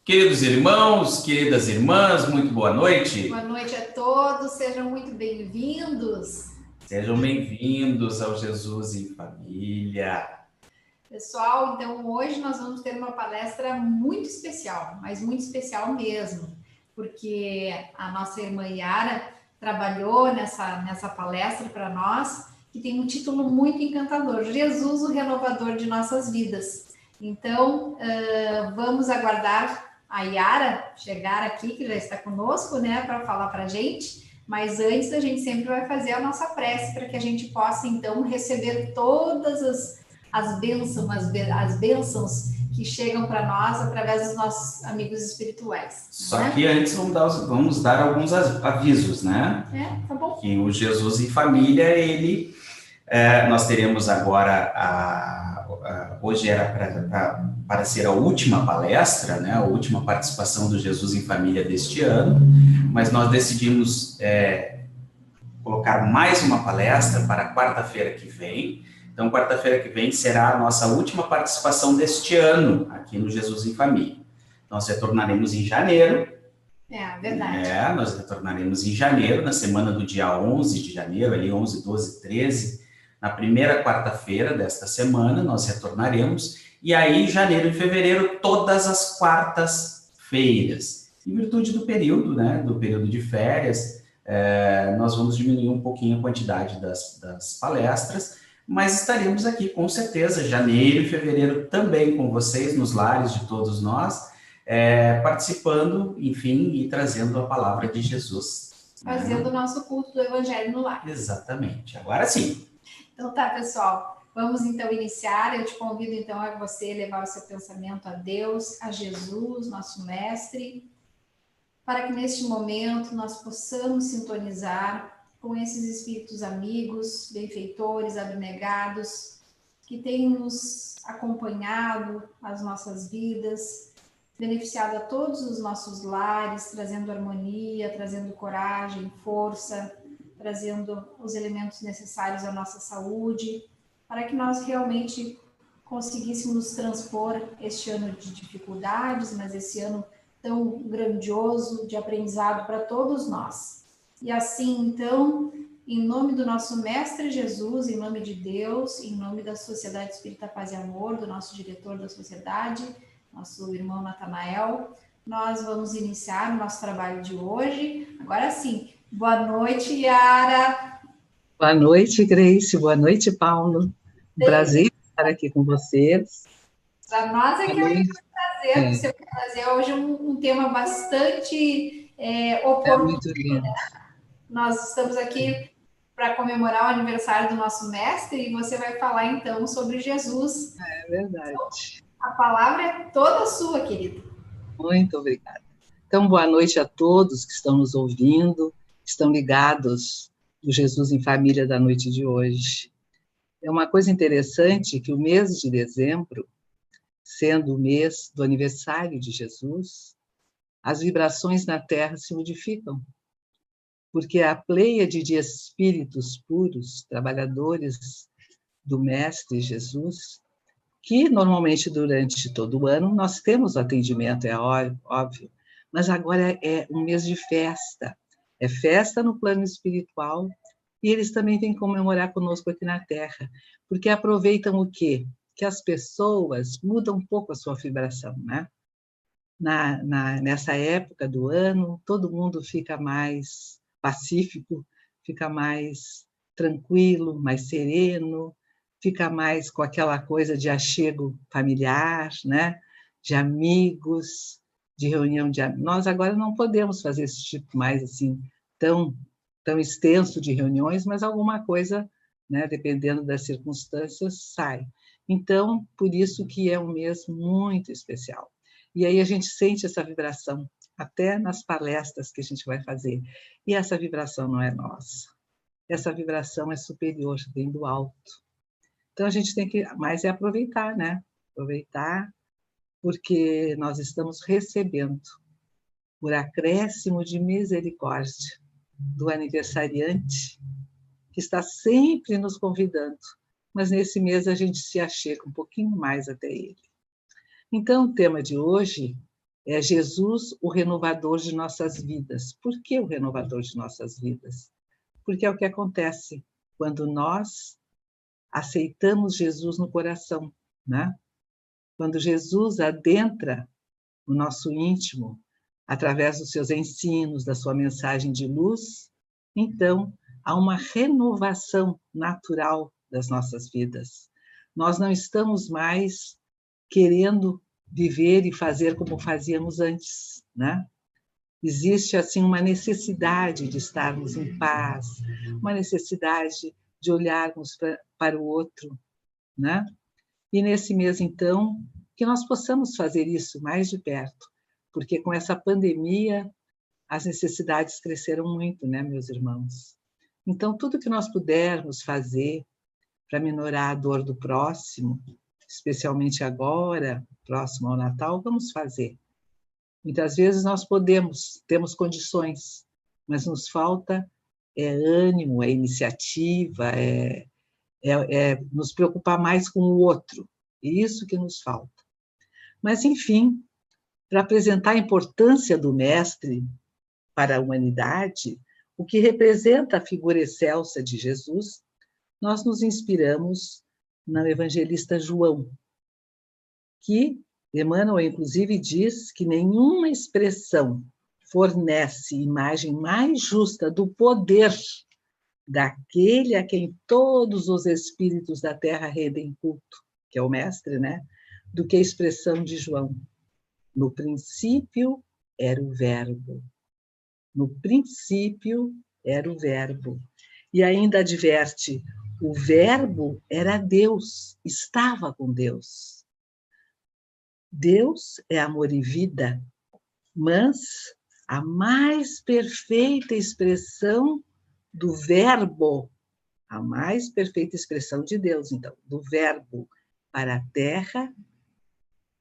Queridos irmãos, queridas irmãs, muito boa noite. Boa noite a todos, sejam muito bem-vindos. Sejam bem-vindos ao Jesus em Família. Pessoal, então hoje nós vamos ter uma palestra muito especial, mas muito especial mesmo, porque a nossa irmã Yara trabalhou nessa palestra para nós, que tem um título muito encantador, Jesus, o renovador de nossas vidas. Então, vamos aguardar a Yara chegar aqui, que já está conosco, né, para falar para a gente, mas antes a gente sempre vai fazer a nossa prece para que a gente possa, então, receber todas as bênçãos que chegam para nós através dos nossos amigos espirituais. Só né? que antes vamos dar alguns avisos, né? Tá bom. Que o Jesus em Família, nós teremos agora, hoje era para ser a última palestra, né? A última participação do Jesus em Família deste ano, mas nós decidimos colocar mais uma palestra para quarta-feira que vem. Então, quarta-feira que vem será a nossa última participação deste ano aqui no Jesus em Família. Nós retornaremos em janeiro. Verdade. Nós retornaremos em janeiro, na semana do dia 11 de janeiro, ali 11, 12, 13, na primeira quarta-feira desta semana, nós retornaremos. E aí, janeiro e fevereiro, todas as quartas-feiras. Em virtude do período, né, do período de férias, nós vamos diminuir um pouquinho a quantidade das palestras, mas estaremos aqui com certeza, janeiro e fevereiro também com vocês, nos lares de todos nós, participando, enfim, e trazendo a palavra de Jesus. Fazendo o nosso culto do Evangelho no lar. Exatamente, agora sim. Então tá, pessoal, vamos então iniciar. Eu te convido então a você levar o seu pensamento a Deus, a Jesus, nosso Mestre, para que neste momento nós possamos sintonizar com esses espíritos amigos, benfeitores, abnegados, que têm nos acompanhado as nossas vidas, beneficiado a todos os nossos lares, trazendo harmonia, trazendo coragem, força, trazendo os elementos necessários à nossa saúde, para que nós realmente conseguíssemos transpor este ano de dificuldades, mas esse ano tão grandioso de aprendizado para todos nós. E assim, então, em nome do nosso Mestre Jesus, em nome de Deus, em nome da Sociedade Espírita Paz e Amor, do nosso diretor da sociedade, nosso irmão Natanael, nós vamos iniciar o nosso trabalho de hoje. Agora sim, boa noite, Yara. Boa noite, Grace. Boa noite, Paulo. Prazer estar aqui com vocês. Para nós é que é um prazer. Você vai trazer hoje um tema bastante oportuno. Muito lindo. Nós estamos aqui para comemorar o aniversário do nosso mestre e você vai falar então sobre Jesus. É verdade. Então, a palavra é toda sua, querida. Muito obrigada. Então, boa noite a todos que estão nos ouvindo, que estão ligados no Jesus em Família da noite de hoje. É uma coisa interessante que o mês de dezembro, sendo o mês do aniversário de Jesus, as vibrações na Terra se modificam, porque a pleiade de espíritos puros, trabalhadores do Mestre Jesus, que normalmente durante todo o ano nós temos atendimento, é óbvio, mas agora é um mês de festa, é festa no plano espiritual, e eles também têm que comemorar conosco aqui na Terra, porque aproveitam o quê? Que as pessoas mudam um pouco a sua vibração, né? Nessa época do ano, todo mundo fica mais pacífico, fica mais tranquilo, mais sereno, fica mais com aquela coisa de achego familiar, né? De amigos, de reunião de amigos. Nós agora não podemos fazer esse tipo mais assim tão extenso de reuniões, mas alguma coisa, né, dependendo das circunstâncias, sai. Então, por isso que é um mês muito especial. E aí a gente sente essa vibração, até nas palestras que a gente vai fazer. E essa vibração não é nossa. Essa vibração é superior, vem do alto. Então, a gente tem que mais aproveitar, né? Aproveitar, porque nós estamos recebendo, por acréscimo de misericórdia, do aniversariante, que está sempre nos convidando, mas nesse mês a gente se achega um pouquinho mais até ele. Então, o tema de hoje É Jesus o renovador de nossas vidas. Por que o renovador de nossas vidas? Porque é o que acontece quando nós aceitamos Jesus no coração, né? Quando Jesus adentra o nosso íntimo, através dos seus ensinos, da sua mensagem de luz, então há uma renovação natural das nossas vidas. Nós não estamos mais querendo viver e fazer como fazíamos antes, né? Existe, assim, uma necessidade de estarmos em paz, uma necessidade de olharmos para o outro, né? E nesse mês, então, que nós possamos fazer isso mais de perto, porque com essa pandemia as necessidades cresceram muito, né, meus irmãos? Então, tudo que nós pudermos fazer para minorar a dor do próximo, especialmente agora, próximo ao Natal, vamos fazer. Muitas vezes nós temos condições, mas nos falta ânimo, iniciativa, nos preocupar mais com o outro. É isso que nos falta. Mas, enfim, para apresentar a importância do Mestre para a humanidade, o que representa a figura excelsa de Jesus, nós nos inspiramos no evangelista João, que Emmanuel, inclusive, diz que nenhuma expressão fornece imagem mais justa do poder daquele a quem todos os espíritos da terra rendem culto, que é o Mestre, né? Do que a expressão de João. No princípio era o Verbo. No princípio era o Verbo. E ainda adverte, o Verbo era Deus, estava com Deus. Deus é amor e vida, mas a mais perfeita expressão do Verbo, a mais perfeita expressão de Deus, então, do Verbo para a Terra,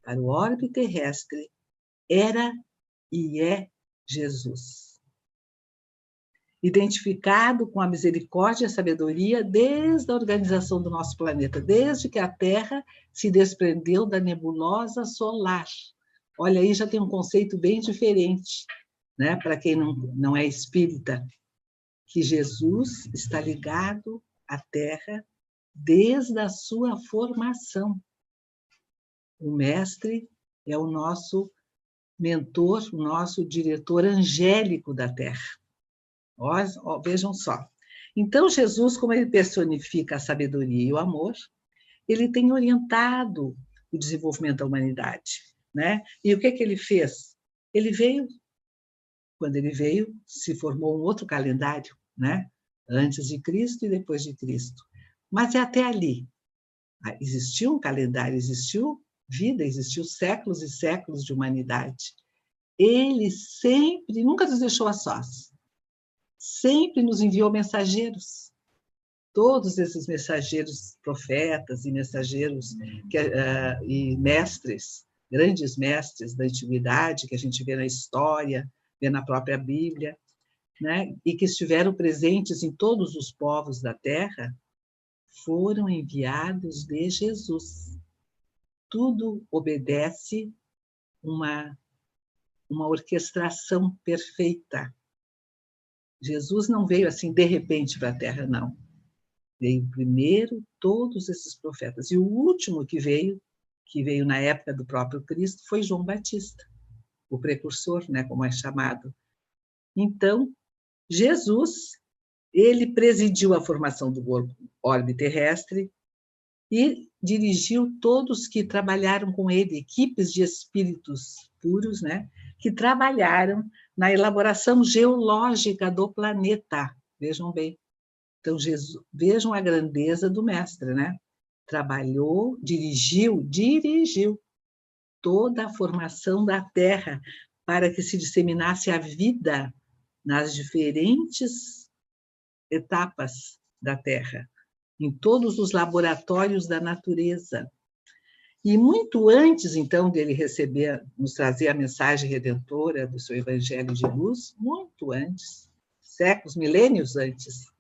para o orbe terrestre, era e é Jesus. Identificado com a misericórdia e a sabedoria desde a organização do nosso planeta, desde que a Terra se desprendeu da nebulosa solar. Olha, aí já tem um conceito bem diferente, né? Para quem não é espírita, que Jesus está ligado à Terra desde a sua formação. O Mestre é o nosso mentor, o nosso diretor angélico da Terra. Vejam só. Então, Jesus, como ele personifica a sabedoria e o amor, ele tem orientado o desenvolvimento da humanidade, né? E o que ele fez? Ele veio, quando ele veio, se formou um outro calendário, né? Antes de Cristo e depois de Cristo. Mas é até ali. Existiu um calendário, existiu vida, existiu séculos e séculos de humanidade. Ele sempre, nunca nos deixou a sós. Sempre nos enviou mensageiros. Todos esses mensageiros, profetas e mensageiros e mestres, grandes mestres da antiguidade, que a gente vê na história, vê na própria Bíblia, né? E que estiveram presentes em todos os povos da Terra, foram enviados de Jesus. Tudo obedece uma orquestração perfeita. Jesus não veio assim de repente para a Terra, não. Veio primeiro todos esses profetas. E o último que veio na época do próprio Cristo, foi João Batista, o precursor, né, como é chamado. Então, Jesus, ele presidiu a formação do orbe terrestre e dirigiu todos que trabalharam com ele, equipes de espíritos puros, né, que trabalharam na elaboração geológica do planeta. Vejam bem. Então, vejam a grandeza do Mestre, né? Trabalhou, dirigiu toda a formação da Terra para que se disseminasse a vida nas diferentes etapas da Terra, em todos os laboratórios da natureza. E muito antes, então, dele nos trazer a mensagem redentora do seu Evangelho de Luz, muito antes, séculos, milênios antes,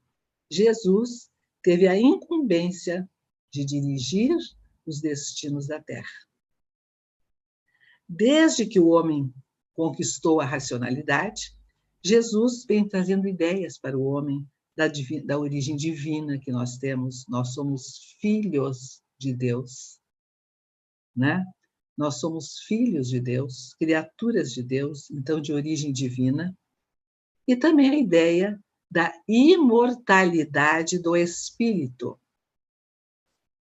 Jesus teve a incumbência de dirigir os destinos da Terra. Desde que o homem conquistou a racionalidade, Jesus vem trazendo ideias para o homem da origem divina que nós temos. Nós somos filhos de Deus, né? Nós somos filhos de Deus, criaturas de Deus, então de origem divina. E também a ideia da imortalidade do espírito.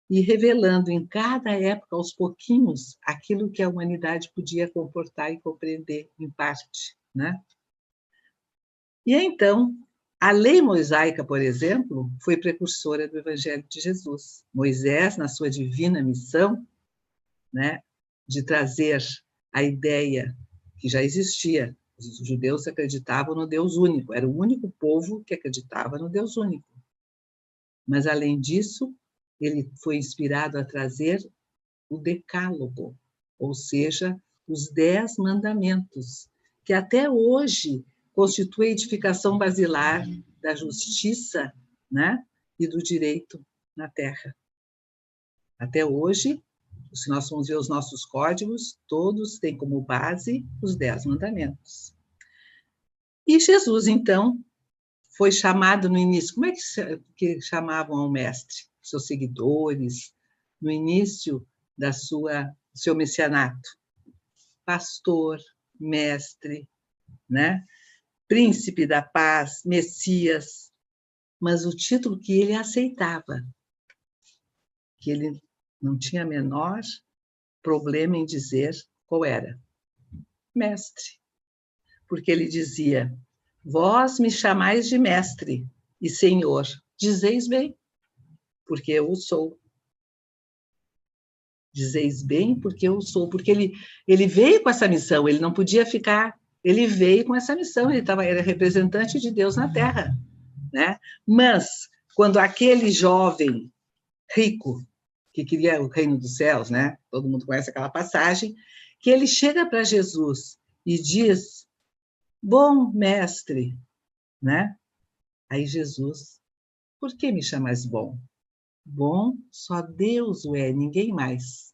E revelando em cada época, aos pouquinhos, aquilo que a humanidade podia comportar e compreender, em parte, né? E então, a lei mosaica, por exemplo, foi precursora do Evangelho de Jesus. Moisés, na sua divina missão, né, de trazer a ideia que já existia. Os judeus acreditavam no Deus único, era o único povo que acreditava no Deus único. Mas, além disso, ele foi inspirado a trazer o Decálogo, ou seja, os 10 mandamentos, que até hoje constitui a edificação basilar da justiça, né, e do direito na Terra. Até hoje, se nós formos ver os nossos códigos, todos têm como base os 10 mandamentos. E Jesus, então, foi chamado no início, como é que chamavam ao mestre? Seus seguidores, no início do seu messianato? Pastor, mestre, né? Príncipe da paz, Messias, mas o título que ele aceitava, que ele não tinha menor problema em dizer qual era. Mestre. Porque ele dizia: vós me chamais de mestre e senhor, dizeis bem, porque eu o sou. Dizeis bem, porque eu sou. Porque ele veio com essa missão, ele não podia ficar, ele veio com essa missão, era representante de Deus na Terra, né? Mas, quando aquele jovem rico, que queria o reino dos céus, né? Todo mundo conhece aquela passagem, que ele chega para Jesus e diz: bom mestre, né? Aí Jesus: por que me chamas bom? Bom, só Deus o é, ninguém mais.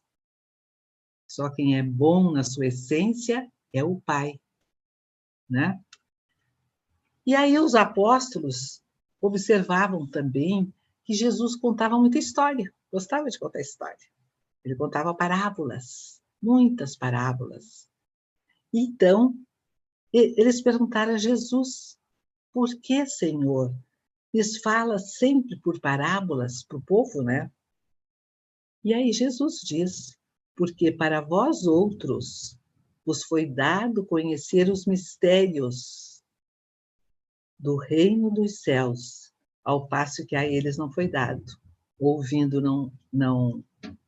Só quem é bom na sua essência é o Pai, né? E aí os apóstolos observavam também que Jesus contava muita história, gostava de contar história. Ele contava parábolas, muitas parábolas. Então, eles perguntaram a Jesus: por que, Senhor? Eles falam sempre por parábolas para o povo, né? E aí Jesus diz: porque para vós outros vos foi dado conhecer os mistérios do reino dos céus, ao passo que a eles não foi dado. Ouvindo não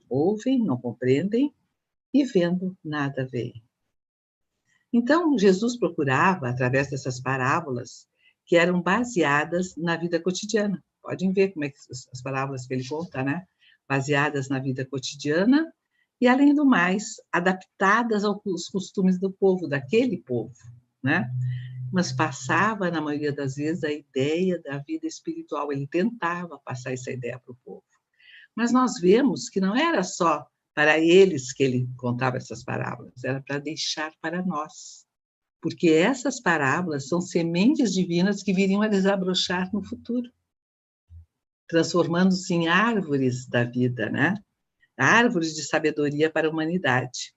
ouvem, não compreendem, e vendo nada veem. Então, Jesus procurava, através dessas parábolas, que eram baseadas na vida cotidiana. Podem ver como é que as parábolas que ele conta, né? Baseadas na vida cotidiana e, além do mais, adaptadas aos costumes do povo, daquele povo, né? Mas passava, na maioria das vezes, a ideia da vida espiritual. Ele tentava passar essa ideia para o povo. Mas nós vemos que não era só para eles que ele contava essas parábolas, era para deixar para nós. Porque essas parábolas são sementes divinas que viriam a desabrochar no futuro, transformando-se em árvores da vida, né? Árvores de sabedoria para a humanidade.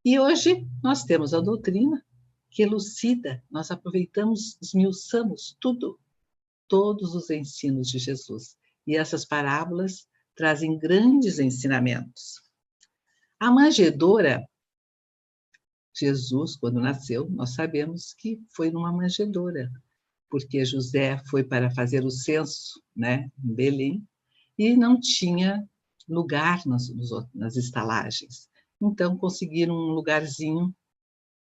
E hoje nós temos a doutrina que elucida, nós aproveitamos, esmiuçamos tudo, todos os ensinos de Jesus. E essas parábolas trazem grandes ensinamentos. A manjedoura, Jesus, quando nasceu, nós sabemos que foi numa manjedoura, porque José foi para fazer o censo, né, em Belém, e não tinha lugar nas estalagens. Então, conseguiram um lugarzinho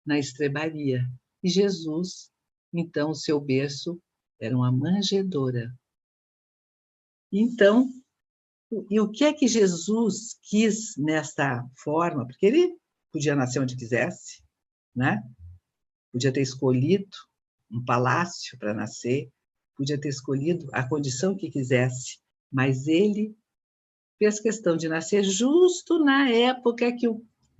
na estrebaria. E Jesus, então, o seu berço era uma manjedoura. Então, e o que é que Jesus quis nessa forma? Porque ele podia nascer onde quisesse, né? Podia ter escolhido um palácio para nascer, podia ter escolhido a condição que quisesse, mas ele fez questão de nascer justo na época que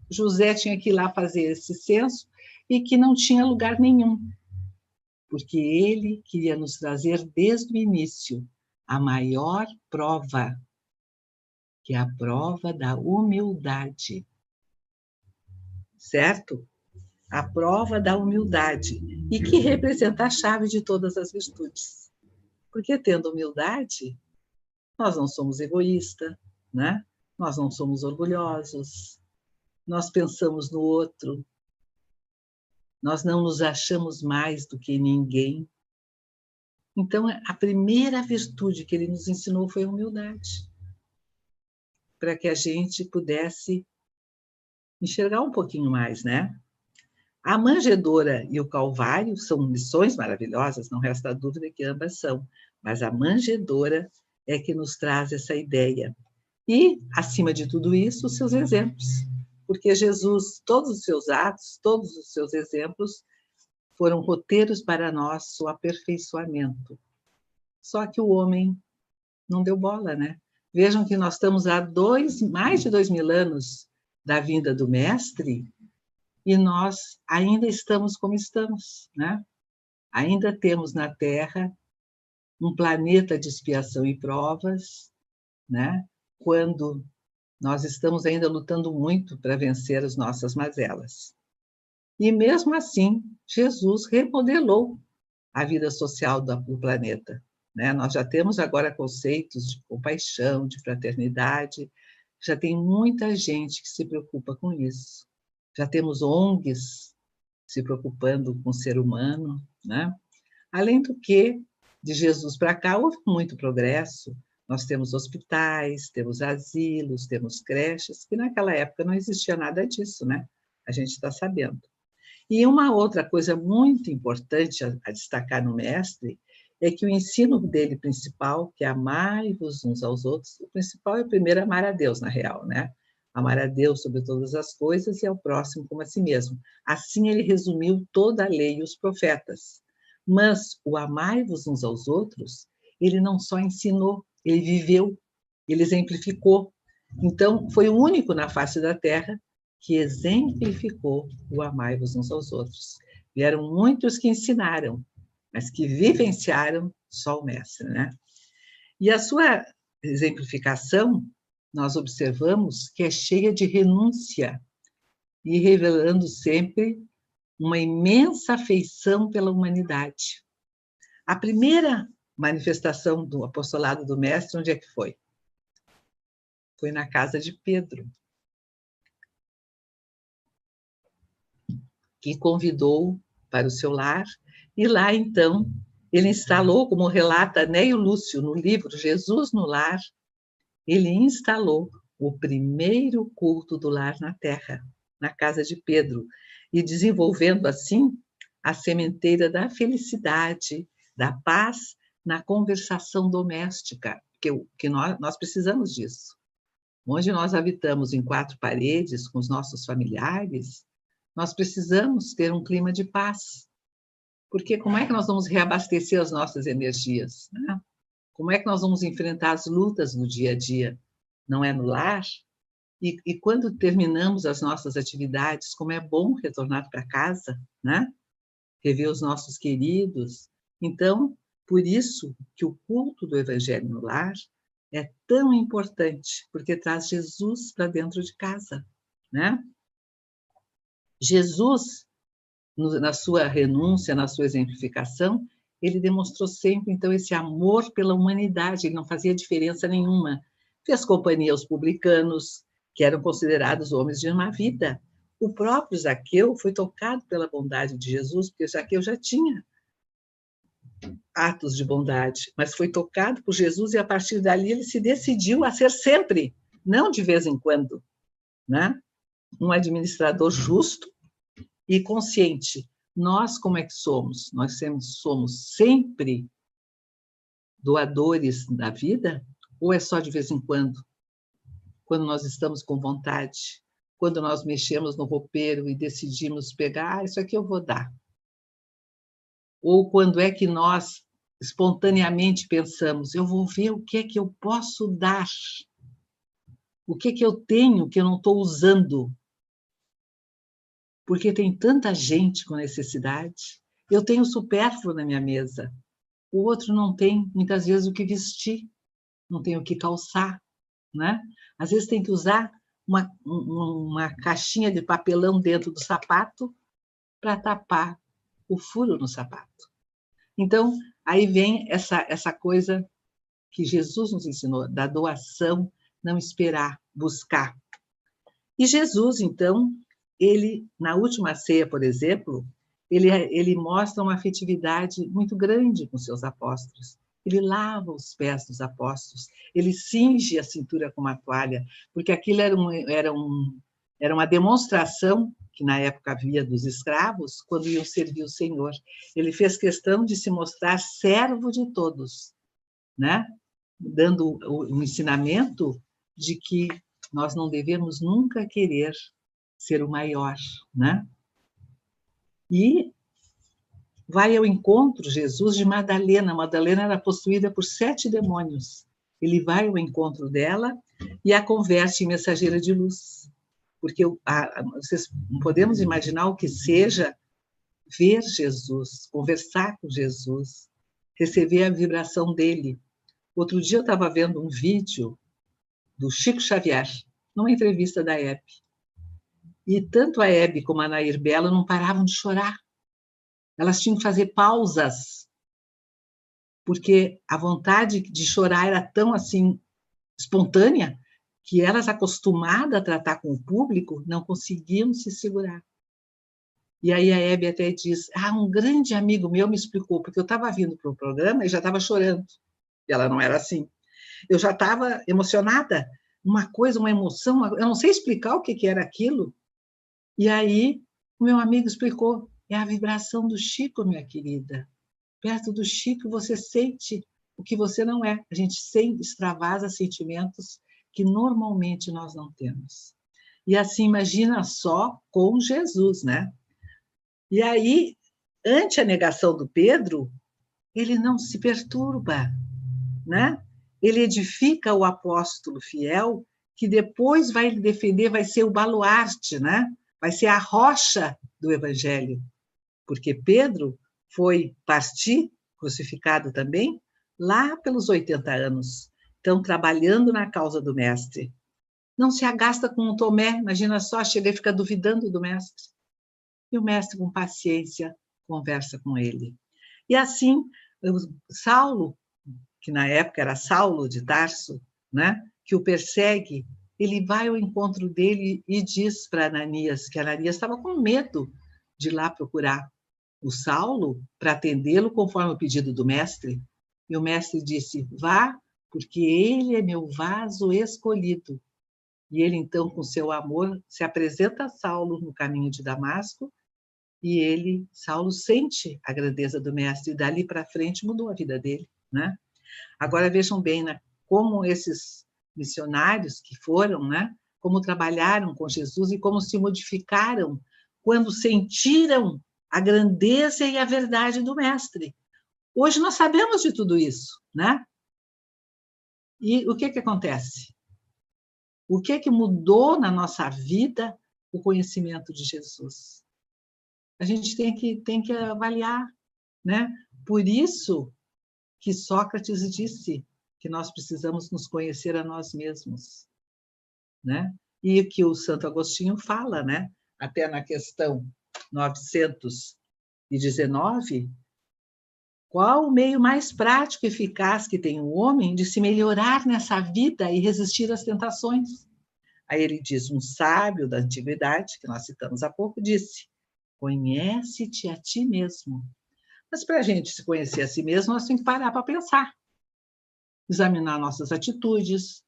José tinha que ir lá fazer esse censo e que não tinha lugar nenhum, porque ele queria nos trazer desde o início a maior prova, que é a prova da humildade, certo? A prova da humildade, e que representa a chave de todas as virtudes. Porque tendo humildade, nós não somos egoístas, né? Nós não somos orgulhosos, nós pensamos no outro, nós não nos achamos mais do que ninguém. Então, a primeira virtude que ele nos ensinou foi a humildade, para que a gente pudesse enxergar um pouquinho mais, né? A manjedoura e o Calvário são missões maravilhosas, não resta dúvida que ambas são, mas a manjedoura é que nos traz essa ideia. E, acima de tudo isso, os seus exemplos. Porque Jesus, todos os seus atos, todos os seus exemplos, foram roteiros para nosso aperfeiçoamento. Só que o homem não deu bola, né? Vejam que nós estamos há mais de 2000 anos da vinda do Mestre, e nós ainda estamos como estamos, né? Ainda temos na Terra um planeta de expiação e provas, né? Quando nós estamos ainda lutando muito para vencer as nossas mazelas. E mesmo assim, Jesus remodelou a vida social do planeta, né? Nós já temos agora conceitos de compaixão, de fraternidade, já tem muita gente que se preocupa com isso. Já temos ONGs se preocupando com o ser humano, né? Além do que, de Jesus para cá, houve muito progresso. Nós temos hospitais, temos asilos, temos creches, que naquela época não existia nada disso, né? A gente está sabendo. E uma outra coisa muito importante a destacar no Mestre é que o ensino dele principal, que é amai-vos uns aos outros, o principal é primeiro amar a Deus, na real, né? Amar a Deus sobre todas as coisas e ao próximo como a si mesmo. Assim ele resumiu toda a lei e os profetas. Mas o amai-vos uns aos outros, ele não só ensinou, ele viveu, ele exemplificou. Então, foi o único na face da Terra que exemplificou o amai-vos uns aos outros. Vieram muitos que ensinaram, mas que vivenciaram só o Mestre, né? E a sua exemplificação, nós observamos que é cheia de renúncia e revelando sempre uma imensa afeição pela humanidade. A primeira manifestação do apostolado do Mestre, onde é que foi? Foi na casa de Pedro, que convidou para o seu lar, e lá, então, ele instalou, como relata Neio Lúcio no livro Jesus no Lar, ele instalou o primeiro culto do lar na Terra, na casa de Pedro, e desenvolvendo, assim, a sementeira da felicidade, da paz na conversação doméstica, que nós precisamos disso. Onde nós habitamos em 4 paredes com os nossos familiares, nós precisamos ter um clima de paz. Porque como é que nós vamos reabastecer as nossas energias, né? Como é que nós vamos enfrentar as lutas no dia a dia? Não é no lar? E quando terminamos as nossas atividades, como é bom retornar para casa, né? Rever os nossos queridos. Então, por isso que o culto do Evangelho no lar é tão importante, porque traz Jesus para dentro de casa, né? Jesus, na sua renúncia, na sua exemplificação, ele demonstrou sempre, então, esse amor pela humanidade, ele não fazia diferença nenhuma. Fez companhia aos publicanos, que eram considerados homens de uma vida. O próprio Zaqueu foi tocado pela bondade de Jesus, porque Zaqueu já tinha atos de bondade, mas foi tocado por Jesus e, a partir dali, ele se decidiu a ser sempre, não de vez em quando, né? Um administrador justo e consciente. Nós, como é que somos? Nós somos sempre doadores da vida? Ou é só de vez em quando? Quando nós estamos com vontade? Quando nós mexemos no roupeiro e decidimos pegar, isso aqui eu vou dar? Ou quando é que nós espontaneamente pensamos, eu vou ver o que é que eu posso dar? O que é que eu tenho que eu não estou usando? porque tem tanta gente com necessidade. Eu tenho supérfluo na minha mesa. O outro não tem, muitas vezes, o que vestir, não tem o que calçar, né? Às vezes tem que usar uma caixinha de papelão dentro do sapato para tapar o furo no sapato. Então, aí vem essa coisa que Jesus nos ensinou, da doação, não esperar, buscar. E Jesus, então, ele, na última ceia, por exemplo, ele mostra uma afetividade muito grande com seus apóstolos. Ele lava os pés dos apóstolos, ele cinge a cintura com uma toalha, porque aquilo era uma demonstração que na época havia dos escravos, quando iam servir o Senhor. Ele fez questão de se mostrar servo de todos, né? Dando o ensinamento de que nós não devemos nunca querer ser o maior, né? E vai ao encontro, Jesus, de Madalena. Madalena era possuída por 7 demônios. Ele vai ao encontro dela e a converte em mensageira de luz. Porque vocês podemos imaginar o que seja ver Jesus, conversar com Jesus, receber a vibração dele. Outro dia eu estava vendo um vídeo do Chico Xavier, numa entrevista da Hebe. E tanto a Hebe como a Nair Bela não paravam de chorar. Elas tinham que fazer pausas, porque a vontade de chorar era tão assim espontânea que elas, acostumadas a tratar com o público, não conseguiam se segurar. E aí a Hebe até diz, um grande amigo meu me explicou, porque eu estava vindo para o programa e já estava chorando. E ela não era assim. Eu já estava emocionada, uma coisa, uma emoção, eu não sei explicar o que era aquilo. E aí o meu amigo explicou, é a vibração do Chico, minha querida. Perto do Chico você sente o que você não é. A gente extravasa sentimentos que normalmente nós não temos. E assim, imagina só com Jesus, né? E aí, ante a negação do Pedro, ele não se perturba, né? Ele edifica o apóstolo fiel, que depois vai defender, vai ser o baluarte, né? Vai ser a rocha do evangelho. Porque Pedro foi partir, crucificado também, lá pelos 80 anos. Então, trabalhando na causa do mestre. Não se agasta com o Tomé, imagina só, chega e fica duvidando do mestre. E o mestre, com paciência, conversa com ele. E assim, Saulo, que na época era Saulo de Tarso, né, que o persegue, ele vai ao encontro dele e diz para Ananias, que Ananias estava com medo de ir lá procurar o Saulo para atendê-lo conforme o pedido do mestre. E o mestre disse, vá, porque ele é meu vaso escolhido. E ele, então, com seu amor, se apresenta a Saulo no caminho de Damasco, e Saulo sente a grandeza do mestre, e dali para frente mudou a vida dele, né? Agora vejam bem, né, como esses missionários que foram, né, como trabalharam com Jesus e como se modificaram quando sentiram a grandeza e a verdade do mestre. Hoje nós sabemos de tudo isso, né? E o que acontece? O que mudou na nossa vida o conhecimento de Jesus? A gente tem que avaliar, né? Por isso que Sócrates disse que nós precisamos nos conhecer a nós mesmos, né? E que o Santo Agostinho fala, né? Até na questão 919, qual o meio mais prático e eficaz que tem o homem de se melhorar nessa vida e resistir às tentações? Aí ele diz, um sábio da antiguidade, que nós citamos há pouco, disse, conhece-te a ti mesmo. Mas para a gente se conhecer a si mesmo, nós temos que parar para pensar, examinar nossas atitudes,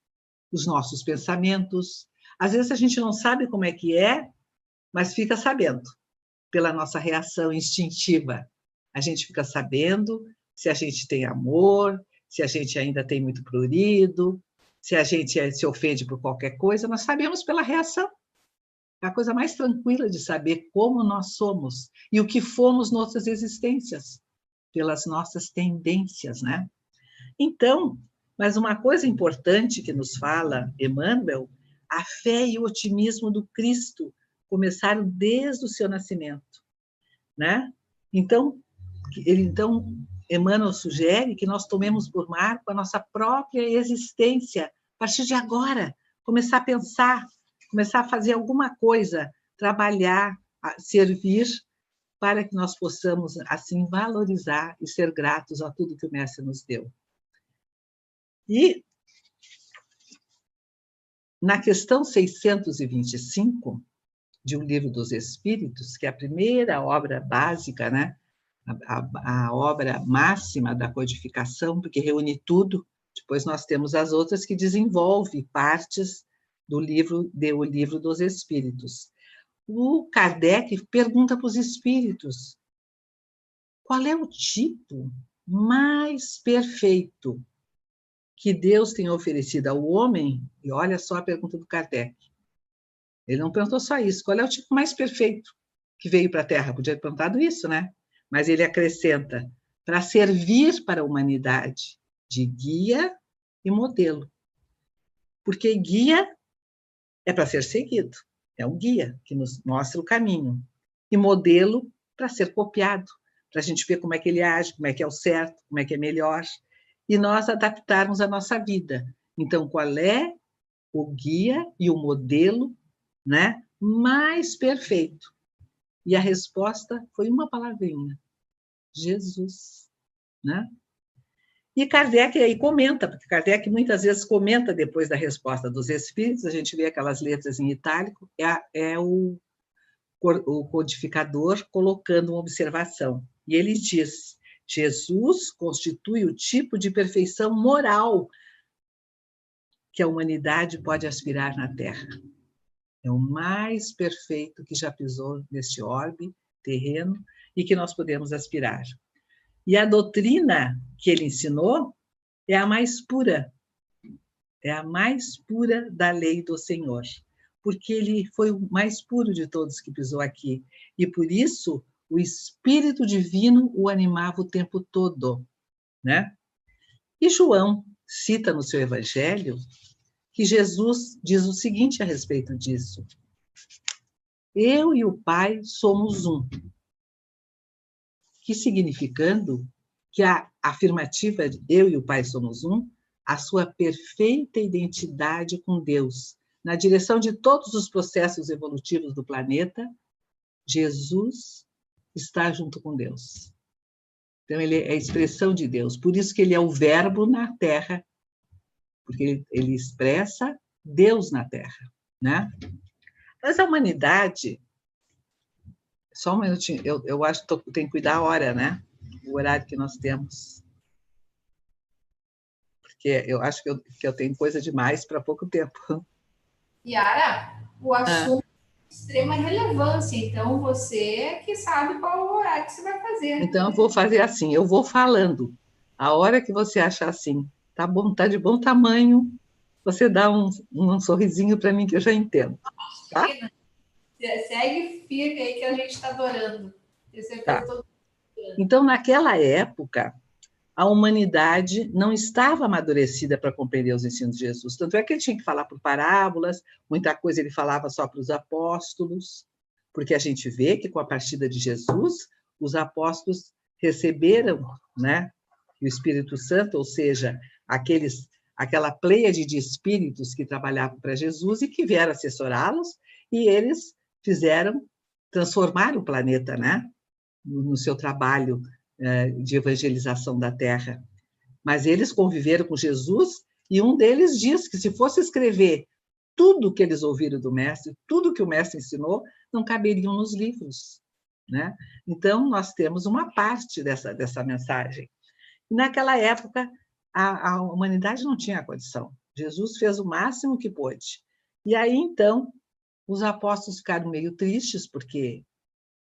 os nossos pensamentos. Às vezes a gente não sabe como é que é, mas fica sabendo, pela nossa reação instintiva. A gente fica sabendo se a gente tem amor, se a gente ainda tem muito prurido, se a gente se ofende por qualquer coisa, nós sabemos pela reação. É a coisa mais tranquila de saber como nós somos e o que fomos nossas existências, pelas nossas tendências, né? Então, mas uma coisa importante que nos fala Emmanuel, a fé e o otimismo do Cristo começaram desde o seu nascimento, né? Então, Emmanuel sugere que nós tomemos por marco a nossa própria existência, a partir de agora, começar a pensar, começar a fazer alguma coisa, trabalhar, servir, para que nós possamos, assim, valorizar e ser gratos a tudo que o Mestre nos deu. E, na questão 625, de O Livro dos Espíritos, que é a primeira obra básica, né? A obra máxima da codificação, porque reúne tudo. Depois nós temos as outras que desenvolvem partes do livro, O Livro dos Espíritos. O Kardec pergunta para os espíritos: qual é o tipo mais perfeito que Deus tem oferecido ao homem? E olha só a pergunta do Kardec. Ele não perguntou só isso. Qual é o tipo mais perfeito que veio para a Terra? Podia ter perguntado isso, né? Mas ele acrescenta: para servir para a humanidade de guia e modelo. Porque guia é para ser seguido. É um guia que nos mostra o caminho. E modelo para ser copiado, para a gente ver como é que ele age, como é que é o certo, como é que é melhor. E nós adaptarmos a nossa vida. Então, qual é o guia e o modelo, né, mais perfeito? E a resposta foi uma palavrinha: Jesus, né? E Kardec aí comenta, porque Kardec muitas vezes comenta depois da resposta dos espíritos, a gente vê aquelas letras em itálico, é o codificador colocando uma observação. E ele diz: Jesus constitui o tipo de perfeição moral que a humanidade pode aspirar na Terra. É o mais perfeito que já pisou neste orbe terreno e que nós podemos aspirar. E a doutrina que ele ensinou é a mais pura da lei do Senhor, porque ele foi o mais puro de todos que pisou aqui, e por isso o Espírito Divino o animava o tempo todo, né? E João cita no seu Evangelho que Jesus diz o seguinte a respeito disso: eu e o Pai somos um. Que significando que a afirmativa de eu e o Pai somos um, a sua perfeita identidade com Deus, na direção de todos os processos evolutivos do planeta, Jesus está junto com Deus. Então, ele é a expressão de Deus. Por isso que ele é o verbo na Terra, porque ele expressa Deus na Terra, né? Mas a humanidade... Só um minutinho, eu acho que tem que cuidar a hora, né? O horário que nós temos. Porque eu acho que eu tenho coisa demais para pouco tempo. Yara, o assunto é de extrema relevância, então você que sabe qual o horário que você vai fazer. Então, eu vou fazer assim, eu vou falando. A hora que você achar assim, tá bom, tá de bom tamanho, você dá um sorrisinho para mim que eu já entendo. Tá? Segue firme aí que a gente está adorando. Tenho certeza que todo mundo está adorando. Então, naquela época, a humanidade não estava amadurecida para compreender os ensinos de Jesus. Tanto é que ele tinha que falar por parábolas, muita coisa ele falava só para os apóstolos, porque a gente vê que com a partida de Jesus, os apóstolos receberam, né, o Espírito Santo, ou seja, aquela pleiade de espíritos que trabalhavam para Jesus e que vieram assessorá-los, e eles transformar o planeta, né, no seu trabalho de evangelização da Terra. Mas eles conviveram com Jesus e um deles diz que se fosse escrever tudo que eles ouviram do Mestre, tudo que o Mestre ensinou, não caberiam nos livros, né? Então, nós temos uma parte dessa mensagem. E naquela época, a humanidade não tinha condição. Jesus fez o máximo que pôde. E aí, então, os apóstolos ficaram meio tristes, porque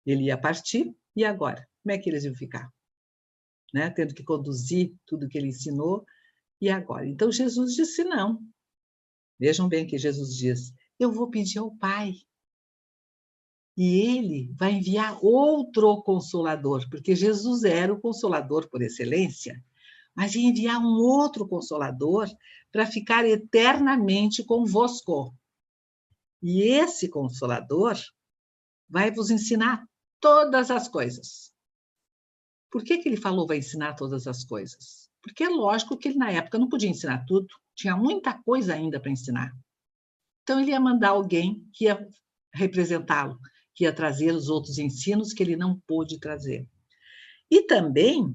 ele ia partir, e agora? Como é que eles iam ficar? Né? Tendo que conduzir tudo que ele ensinou, e agora? Então, Jesus disse não. Vejam bem que Jesus diz: eu vou pedir ao Pai, e ele vai enviar outro Consolador, porque Jesus era o Consolador por excelência, mas ia enviar um outro Consolador para ficar eternamente convosco. E esse Consolador vai vos ensinar todas as coisas. Por que ele falou vai ensinar todas as coisas? Porque é lógico que ele, na época, não podia ensinar tudo. Tinha muita coisa ainda para ensinar. Então, ele ia mandar alguém que ia representá-lo, que ia trazer os outros ensinos que ele não pôde trazer. E também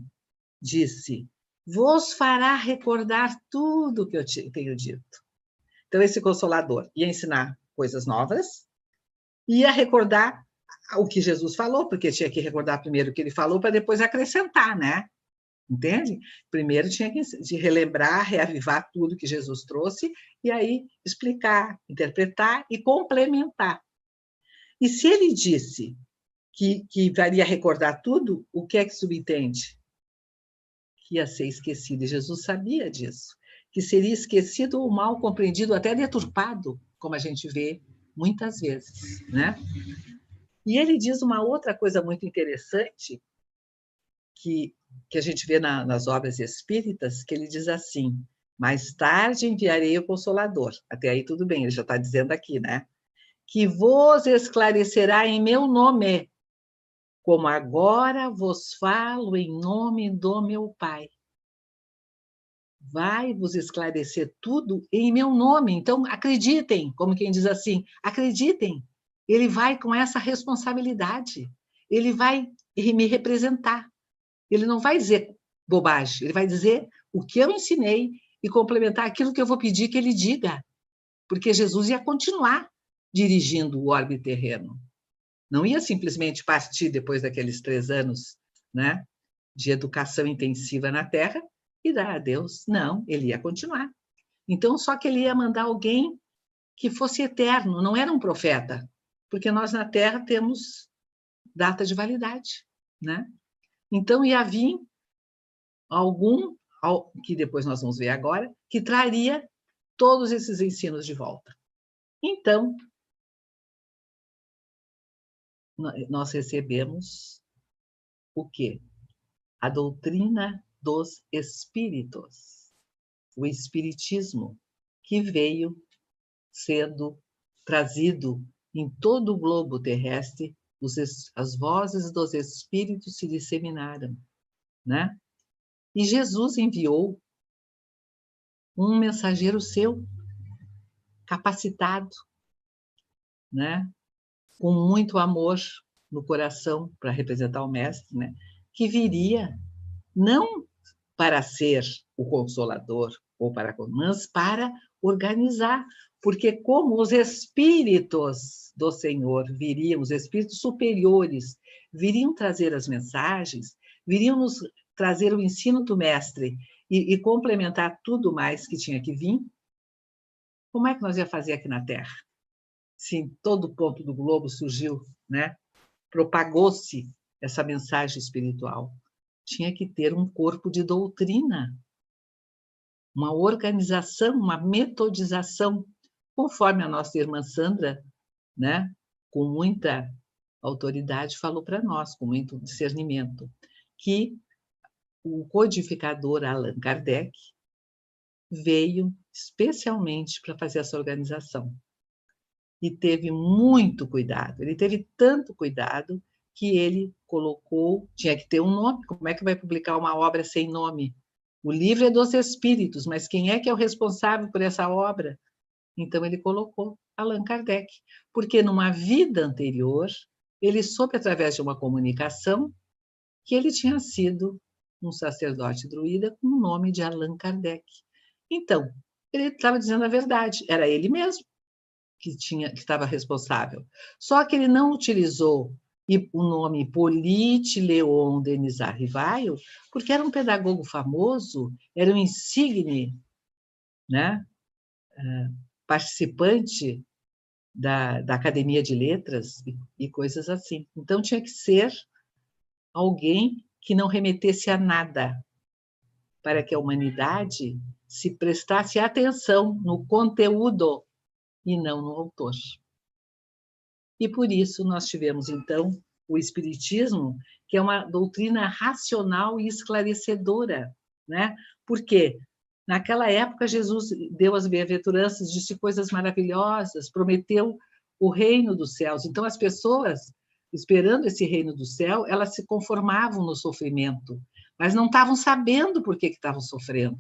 disse, vos fará recordar tudo que eu tenho dito. Então, esse Consolador ia ensinar coisas novas, ia recordar o que Jesus falou, porque tinha que recordar primeiro o que ele falou para depois acrescentar, né? Entende? Primeiro tinha que relembrar, reavivar tudo que Jesus trouxe e aí explicar, interpretar e complementar. E se ele disse que varia recordar tudo, o que é que subentende? Que ia ser esquecido. E Jesus sabia disso, que seria esquecido ou mal compreendido, até deturpado, como a gente vê muitas vezes, né? E ele diz uma outra coisa muito interessante que a gente vê nas obras espíritas, que ele diz assim, mais tarde enviarei o Consolador. Até aí tudo bem, ele já está dizendo aqui, né? Que vos esclarecerá em meu nome, como agora vos falo em nome do meu Pai. Vai vos esclarecer tudo em meu nome. Então, acreditem, como quem diz assim, acreditem. Ele vai com essa responsabilidade. Ele vai me representar. Ele não vai dizer bobagem, ele vai dizer o que eu ensinei e complementar aquilo que eu vou pedir que ele diga. Porque Jesus ia continuar dirigindo o orbe terreno. Não ia simplesmente partir depois daqueles 3 anos, né, de educação intensiva na Terra e dar adeus. Não, ele ia continuar. Então, só que ele ia mandar alguém que fosse eterno, não era um profeta, porque nós na Terra temos data de validade, né? Então, ia vir algum, que depois nós vamos ver agora, que traria todos esses ensinos de volta. Então, nós recebemos o quê? A doutrina dos espíritos, o espiritismo, que veio sendo trazido em todo o globo terrestre, as vozes dos espíritos se disseminaram, né? E Jesus enviou um mensageiro seu, capacitado, né? Com muito amor no coração para representar o mestre, né? Que viria não para ser o consolador ou mas para organizar, porque como os espíritos do Senhor viriam, os espíritos superiores viriam trazer as mensagens, viriam nos trazer o ensino do mestre e complementar tudo mais que tinha que vir, como é que nós ia fazer aqui na Terra? Se em todo ponto do globo surgiu, né? Propagou-se essa mensagem espiritual. Tinha que ter um corpo de doutrina, uma organização, uma metodização, conforme a nossa irmã Sandra, né, com muita autoridade, falou para nós, com muito discernimento, que o codificador Allan Kardec veio especialmente para fazer essa organização. E teve muito cuidado, ele teve tanto cuidado que ele colocou, tinha que ter um nome, como é que vai publicar uma obra sem nome? O livro é dos espíritos, mas quem é que é o responsável por essa obra? Então ele colocou Allan Kardec, porque numa vida anterior, ele soube através de uma comunicação que ele tinha sido um sacerdote druida com o nome de Allan Kardec. Então, ele estava dizendo a verdade, era ele mesmo que estava responsável. Só que ele não utilizou o nome Hippolyte Léon Denis Rivaio, porque era um pedagogo famoso, era um insigne, né? Participante da Academia de Letras e coisas assim. Então, tinha que ser alguém que não remetesse a nada, para que a humanidade se prestasse atenção no conteúdo e não no autor. E por isso nós tivemos, então, o Espiritismo, que é uma doutrina racional e esclarecedora, né? Porque naquela época Jesus deu as bem-aventuranças, disse coisas maravilhosas, prometeu o reino dos céus. Então as pessoas esperando esse reino do céu, elas se conformavam no sofrimento, mas não estavam sabendo por que estavam sofrendo.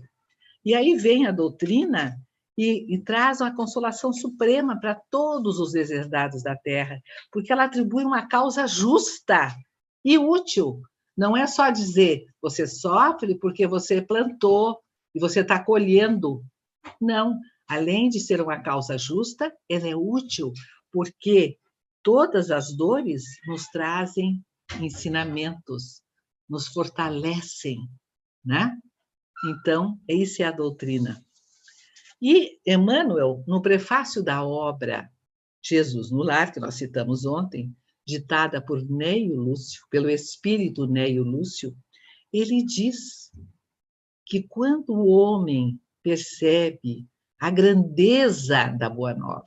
E aí vem a doutrina e traz uma consolação suprema para todos os deserdados da terra, porque ela atribui uma causa justa e útil. Não é só dizer, você sofre porque você plantou e você está colhendo. Não, além de ser uma causa justa, ela é útil, porque todas as dores nos trazem ensinamentos, nos fortalecem, né? Então, essa é a doutrina. E Emmanuel, no prefácio da obra Jesus no Lar, que nós citamos ontem, ditada por Neio Lúcio, pelo espírito Neio Lúcio, ele diz que quando o homem percebe a grandeza da Boa Nova,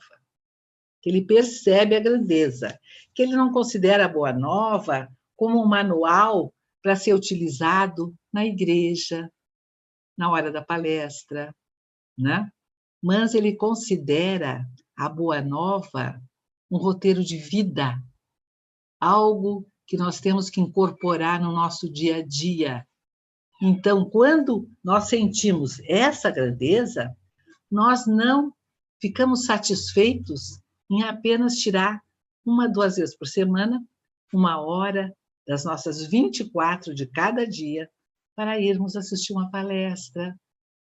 que ele percebe a grandeza, que ele não considera a Boa Nova como um manual para ser utilizado na igreja, na hora da palestra, né? Mas ele considera a Boa Nova um roteiro de vida, algo que nós temos que incorporar no nosso dia a dia. Então, quando nós sentimos essa grandeza, nós não ficamos satisfeitos em apenas tirar 1, 2 vezes por semana, 1 hora das nossas 24 de cada dia para irmos assistir uma palestra,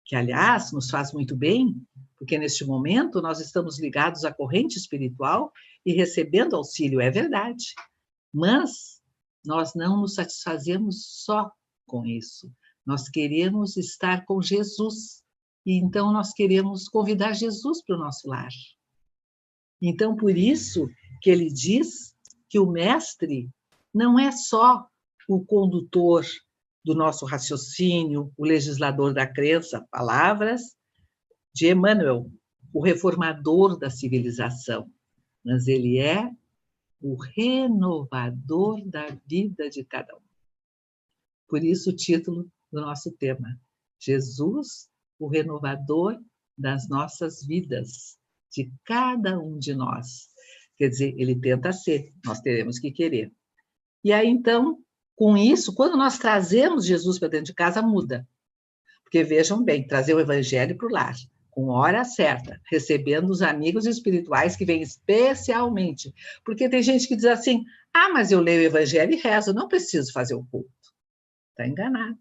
que, aliás, nos faz muito bem, porque neste momento nós estamos ligados à corrente espiritual e recebendo auxílio, é verdade. Mas nós não nos satisfazemos só com isso. Nós queremos estar com Jesus. E então nós queremos convidar Jesus para o nosso lar. Então, por isso que ele diz que o mestre não é só o condutor do nosso raciocínio, o legislador da crença, palavras de Emmanuel, o reformador da civilização, mas ele é o renovador da vida de cada um. Por isso o título do nosso tema, Jesus, o renovador das nossas vidas, de cada um de nós. Quer dizer, ele tenta ser, nós teremos que querer. E aí, então, com isso, quando nós trazemos Jesus para dentro de casa, muda. Porque, vejam bem, trazer o evangelho para o lar, com hora certa, recebendo os amigos espirituais que vêm especialmente. Porque tem gente que diz assim, mas eu leio o evangelho e rezo, não preciso fazer o culto. Está enganado.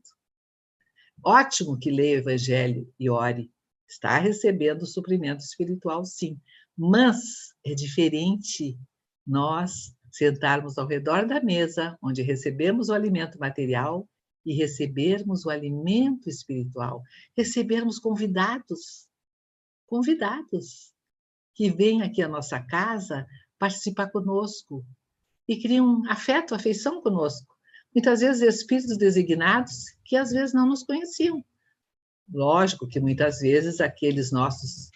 Ótimo que leia o evangelho e ore. Está recebendo suprimento espiritual, sim. Mas é diferente nós sentarmos ao redor da mesa, onde recebemos o alimento material, e recebermos o alimento espiritual. Recebermos convidados que vêm aqui à nossa casa participar conosco e criam afeto, afeição conosco. Muitas vezes espíritos designados que às vezes não nos conheciam. Lógico que muitas vezes aqueles nossos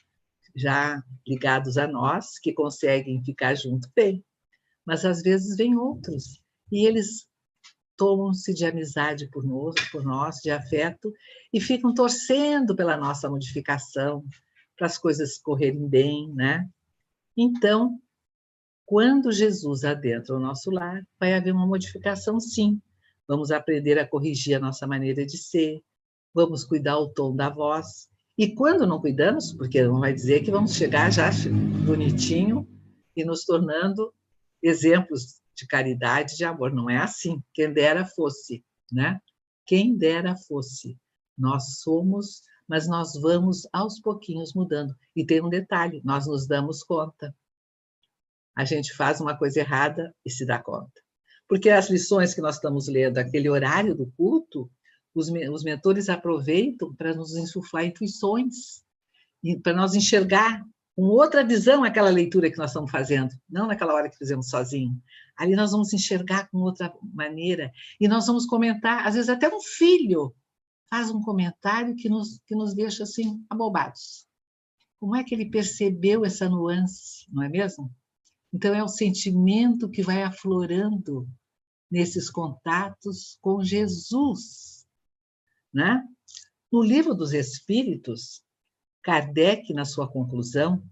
já ligados a nós, que conseguem ficar junto, bem. Mas às vezes vêm outros e eles tomam-se de amizade por nós, de afeto, e ficam torcendo pela nossa modificação, para as coisas correrem bem, né? Então, quando Jesus adentra o nosso lar, vai haver uma modificação, sim. Vamos aprender a corrigir a nossa maneira de ser, vamos cuidar o tom da voz. E quando não cuidamos, porque não vai dizer que vamos chegar já bonitinho e nos tornando exemplos de caridade, de amor. Não é assim. Quem dera fosse, né? Quem dera fosse. Nós somos, mas nós vamos aos pouquinhos mudando. E tem um detalhe, nós nos damos conta. A gente faz uma coisa errada e se dá conta. Porque as lições que nós estamos lendo, aquele horário do culto, os mentores aproveitam para nos insuflar intuições, para nós enxergar com outra visão aquela leitura que nós estamos fazendo, não naquela hora que fizemos sozinho. Ali nós vamos enxergar com outra maneira e nós vamos comentar, às vezes até um filho faz um comentário que nos deixa assim abobados. Como é que ele percebeu essa nuance, não é mesmo? Então é o sentimento que vai aflorando nesses contatos com Jesus, né? No Livro dos Espíritos, Kardec, na sua conclusão,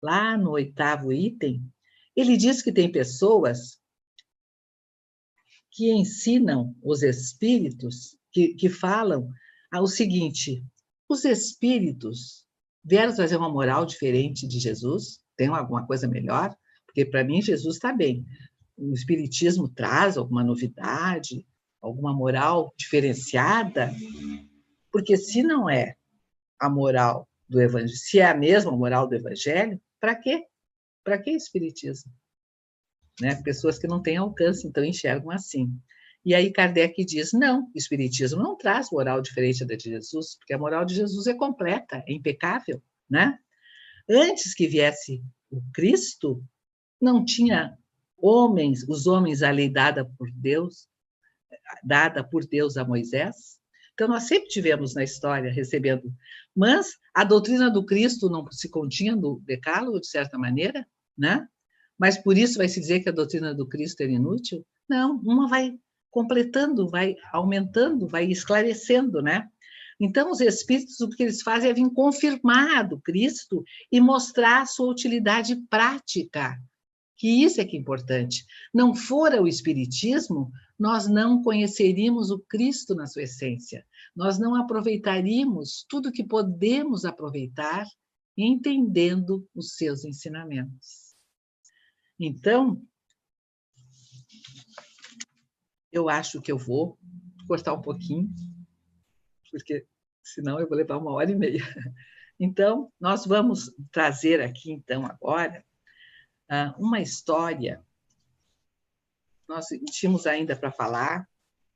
lá no 8º item, ele diz que tem pessoas que ensinam os espíritos, que falam o seguinte: os espíritos vieram trazer uma moral diferente de Jesus? Tem alguma coisa melhor? Porque, para mim, Jesus está bem. O espiritismo traz alguma novidade, alguma moral diferenciada? Porque se não é a moral do Evangelho, se é a mesma moral do Evangelho, para quê? Para que espiritismo? Né? Pessoas que não têm alcance, então enxergam assim. E aí Kardec diz, não, o espiritismo não traz moral diferente da de Jesus, porque a moral de Jesus é completa, é impecável, né? Antes que viesse o Cristo, não tinha os homens a lei dada por Deus a Moisés. Então, nós sempre tivemos na história recebendo, mas a doutrina do Cristo não se continha no Decálogo, de certa maneira, né? Mas por isso vai se dizer que a doutrina do Cristo era inútil? Não, uma vai completando, vai aumentando, vai esclarecendo, né? Então, os espíritos, o que eles fazem é vir confirmar do Cristo e mostrar a sua utilidade prática, que isso é que é importante. Não fora o espiritismo, nós não conheceríamos o Cristo na sua essência, nós não aproveitaríamos tudo que podemos aproveitar entendendo os seus ensinamentos. Então, eu acho que eu vou cortar um pouquinho, porque senão eu vou levar 1h30. Então, nós vamos trazer aqui, então, agora, uma história. Nós tínhamos ainda para falar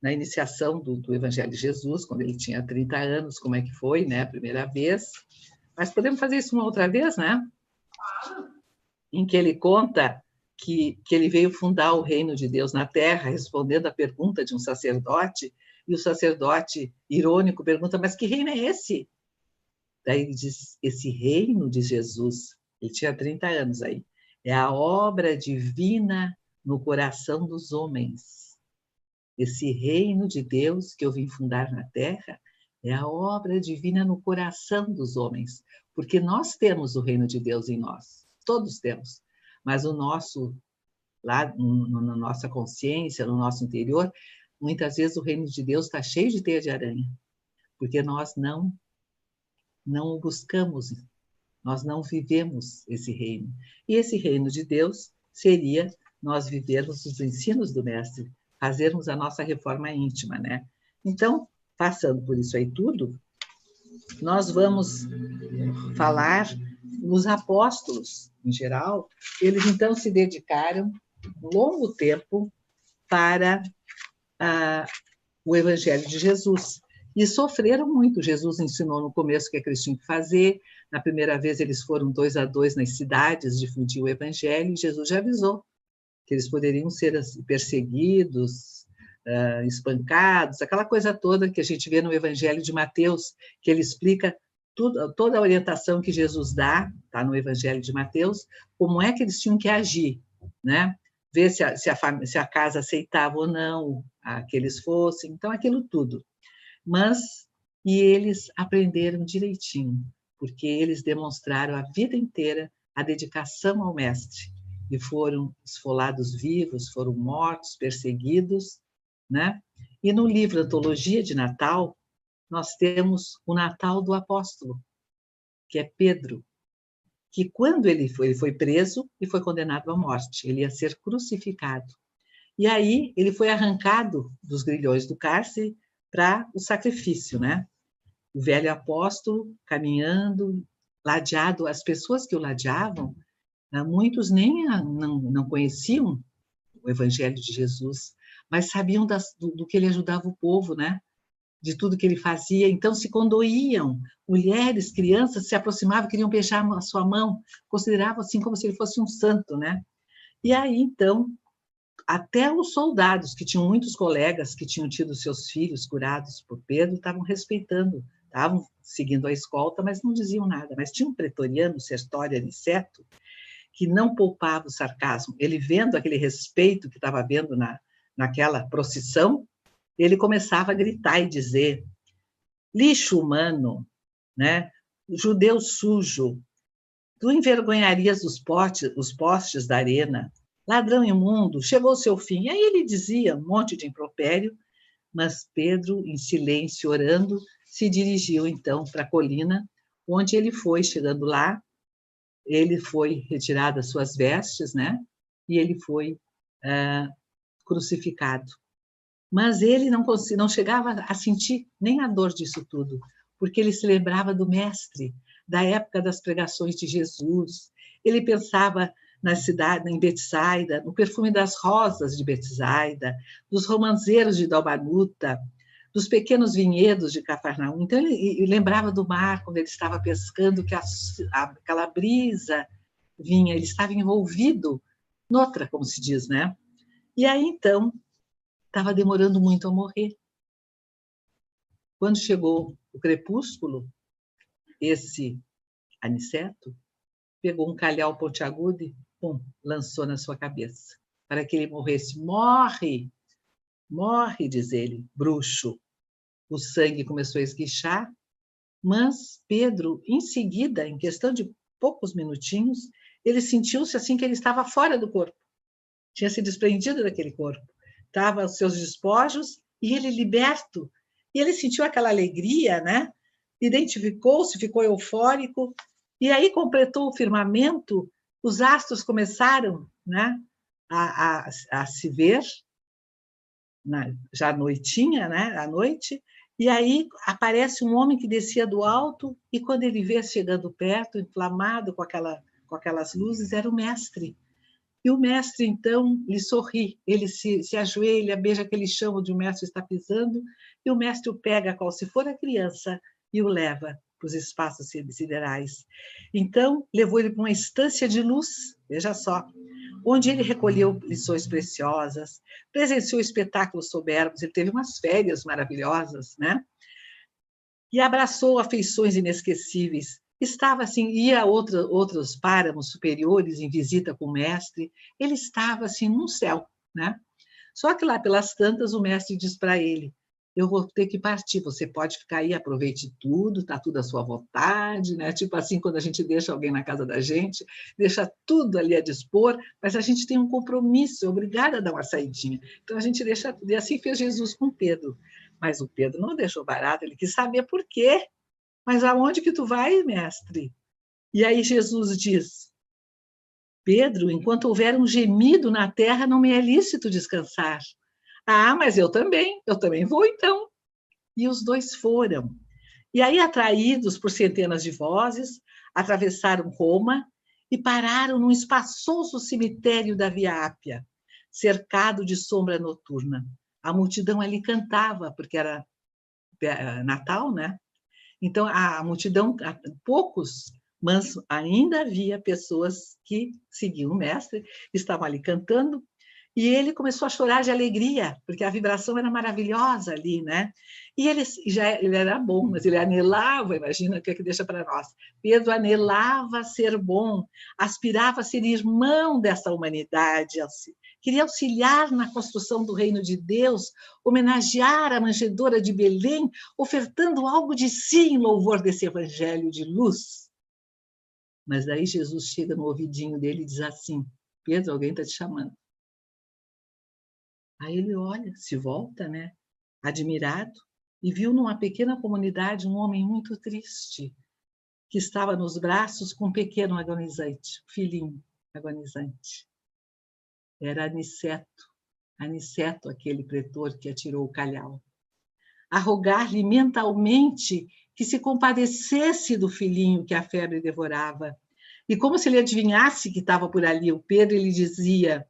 na iniciação do Evangelho de Jesus, quando ele tinha 30 anos, como é que foi, né, a primeira vez. Mas podemos fazer isso uma outra vez, né? Em que ele conta que ele veio fundar o reino de Deus na Terra, respondendo à pergunta de um sacerdote, e o sacerdote, irônico, pergunta, mas que reino é esse? Daí ele diz, esse reino de Jesus, ele tinha 30 anos aí, é a obra divina no coração dos homens. Esse reino de Deus que eu vim fundar na Terra é a obra divina no coração dos homens, porque nós temos o reino de Deus em nós, todos temos, mas o nosso, lá na nossa consciência, no nosso interior, muitas vezes o reino de Deus está cheio de teia de aranha, porque nós não o buscamos, nós não vivemos esse reino. E esse reino de Deus seria nós vivermos os ensinos do Mestre, fazermos a nossa reforma íntima, né? Então, passando por isso aí tudo, nós vamos falar nos apóstolos, em geral, eles então se dedicaram um longo tempo para o Evangelho de Jesus. E sofreram muito. Jesus ensinou no começo o que eles tinham que fazer. Na primeira vez, eles foram 2 a 2 nas cidades difundir o Evangelho, e Jesus já avisou que eles poderiam ser perseguidos, espancados, aquela coisa toda que a gente vê no Evangelho de Mateus, que ele explica toda a orientação que Jesus dá, está no Evangelho de Mateus, como é que eles tinham que agir, né? Ver se a casa aceitava ou não que eles fossem, então aquilo tudo. E eles aprenderam direitinho, porque eles demonstraram a vida inteira a dedicação ao Mestre, e foram esfolados vivos, foram mortos, perseguidos, né? E no livro Antologia de Natal, nós temos o Natal do Apóstolo, que é Pedro, que quando ele foi preso e foi condenado à morte, ele ia ser crucificado. E aí ele foi arrancado dos grilhões do cárcere para o sacrifício, né? O velho apóstolo caminhando, ladeado, as pessoas que o ladeavam, muitos nem não conheciam o Evangelho de Jesus, mas sabiam do que ele ajudava o povo, né? De tudo que ele fazia, então se condoíam, mulheres, crianças se aproximavam, queriam beijar a sua mão, consideravam assim como se ele fosse um santo, né? E aí, então, até os soldados, que tinham muitos colegas que tinham tido seus filhos curados por Pedro, estavam respeitando, estavam seguindo a escolta, mas não diziam nada. Mas tinha um pretoriano, Sertório Aniceto, que não poupava o sarcasmo. Ele, vendo aquele respeito que estava havendo naquela procissão, ele começava a gritar e dizer: lixo humano, né? Judeu sujo, tu envergonharias os postes da arena, ladrão imundo, chegou o seu fim. Aí ele dizia um monte de impropério, mas Pedro, em silêncio, orando, se dirigiu então para a colina, onde ele foi. Chegando lá, ele foi retirado as suas vestes, né? E ele foi crucificado. Mas ele não chegava a sentir nem a dor disso tudo, porque ele se lembrava do mestre, da época das pregações de Jesus. Ele pensava na cidade, em Betsaida, no perfume das rosas de Betsaida, dos romãzeiros de Dalmanuta, dos pequenos vinhedos de Cafarnaum. Então ele lembrava do mar, quando ele estava pescando, que aquela brisa vinha, ele estava envolvido noutra, como se diz, né? E aí, então, estava demorando muito a morrer. Quando chegou o crepúsculo, esse Aniceto pegou um calhau pontiagudo e lançou na sua cabeça, para que ele morresse. Morre! Morre, diz ele, bruxo. O sangue começou a esguichar, mas Pedro, em seguida, em questão de poucos minutinhos, ele sentiu-se assim que ele estava fora do corpo. Tinha se desprendido daquele corpo. Estava aos seus despojos e ele liberto. E ele sentiu aquela alegria, né? Identificou-se, ficou eufórico. E aí completou o firmamento, os astros começaram, né, a se ver, já à noitinha, né, à noite, e aí aparece um homem que descia do alto, e quando ele vê chegando perto, inflamado com aquelas luzes, era o mestre. E o mestre, então, lhe sorri, ele se ajoelha, beija aquele chão onde o mestre está pisando, e o mestre o pega, qual se for a criança, e o leva para os espaços siderais. Então, levou ele para uma estância de luz, veja só, onde ele recolheu lições preciosas, presenciou espetáculos soberbos, ele teve umas férias maravilhosas, né? E abraçou afeições inesquecíveis. Estava assim, ia a outros páramos superiores em visita com o mestre, ele estava assim num céu, né? Só que lá pelas tantas o mestre diz para ele: eu vou ter que partir, você pode ficar aí, aproveite tudo, está tudo à sua vontade, né? Tipo assim, quando a gente deixa alguém na casa da gente, deixa tudo ali a dispor, mas a gente tem um compromisso, é obrigada a dar uma saidinha. Então a gente deixa tudo. E assim fez Jesus com Pedro. Mas o Pedro não deixou barato, ele quis saber por quê. Mas aonde que tu vai, mestre? E aí Jesus diz: Pedro, enquanto houver um gemido na terra, não me é lícito descansar. Ah, mas eu também vou então. E os dois foram. E aí, atraídos por centenas de vozes, atravessaram Roma e pararam num espaçoso cemitério da Via Ápia, cercado de sombra noturna. A multidão ali cantava, porque era Natal, né? Então, a multidão, poucos, mas ainda havia pessoas que seguiam o mestre, estavam ali cantando, e ele começou a chorar de alegria, porque a vibração era maravilhosa ali, né? E ele era bom, mas ele anelava, imagina o que é que deixa para nós. Pedro anelava ser bom, aspirava a ser irmão dessa humanidade, queria auxiliar na construção do reino de Deus, homenagear a manjedoura de Belém, ofertando algo de si em louvor desse evangelho de luz. Mas daí Jesus chega no ouvidinho dele e diz assim: Pedro, alguém está te chamando. Aí ele olha, se volta, né, admirado, e viu numa pequena comunidade um homem muito triste, que estava nos braços com um pequeno agonizante, filhinho agonizante. Era Aniceto, aquele pretor que atirou o calhau. A rogar-lhe mentalmente que se compadecesse do filhinho que a febre devorava. E como se ele adivinhasse que estava por ali o Pedro, ele dizia,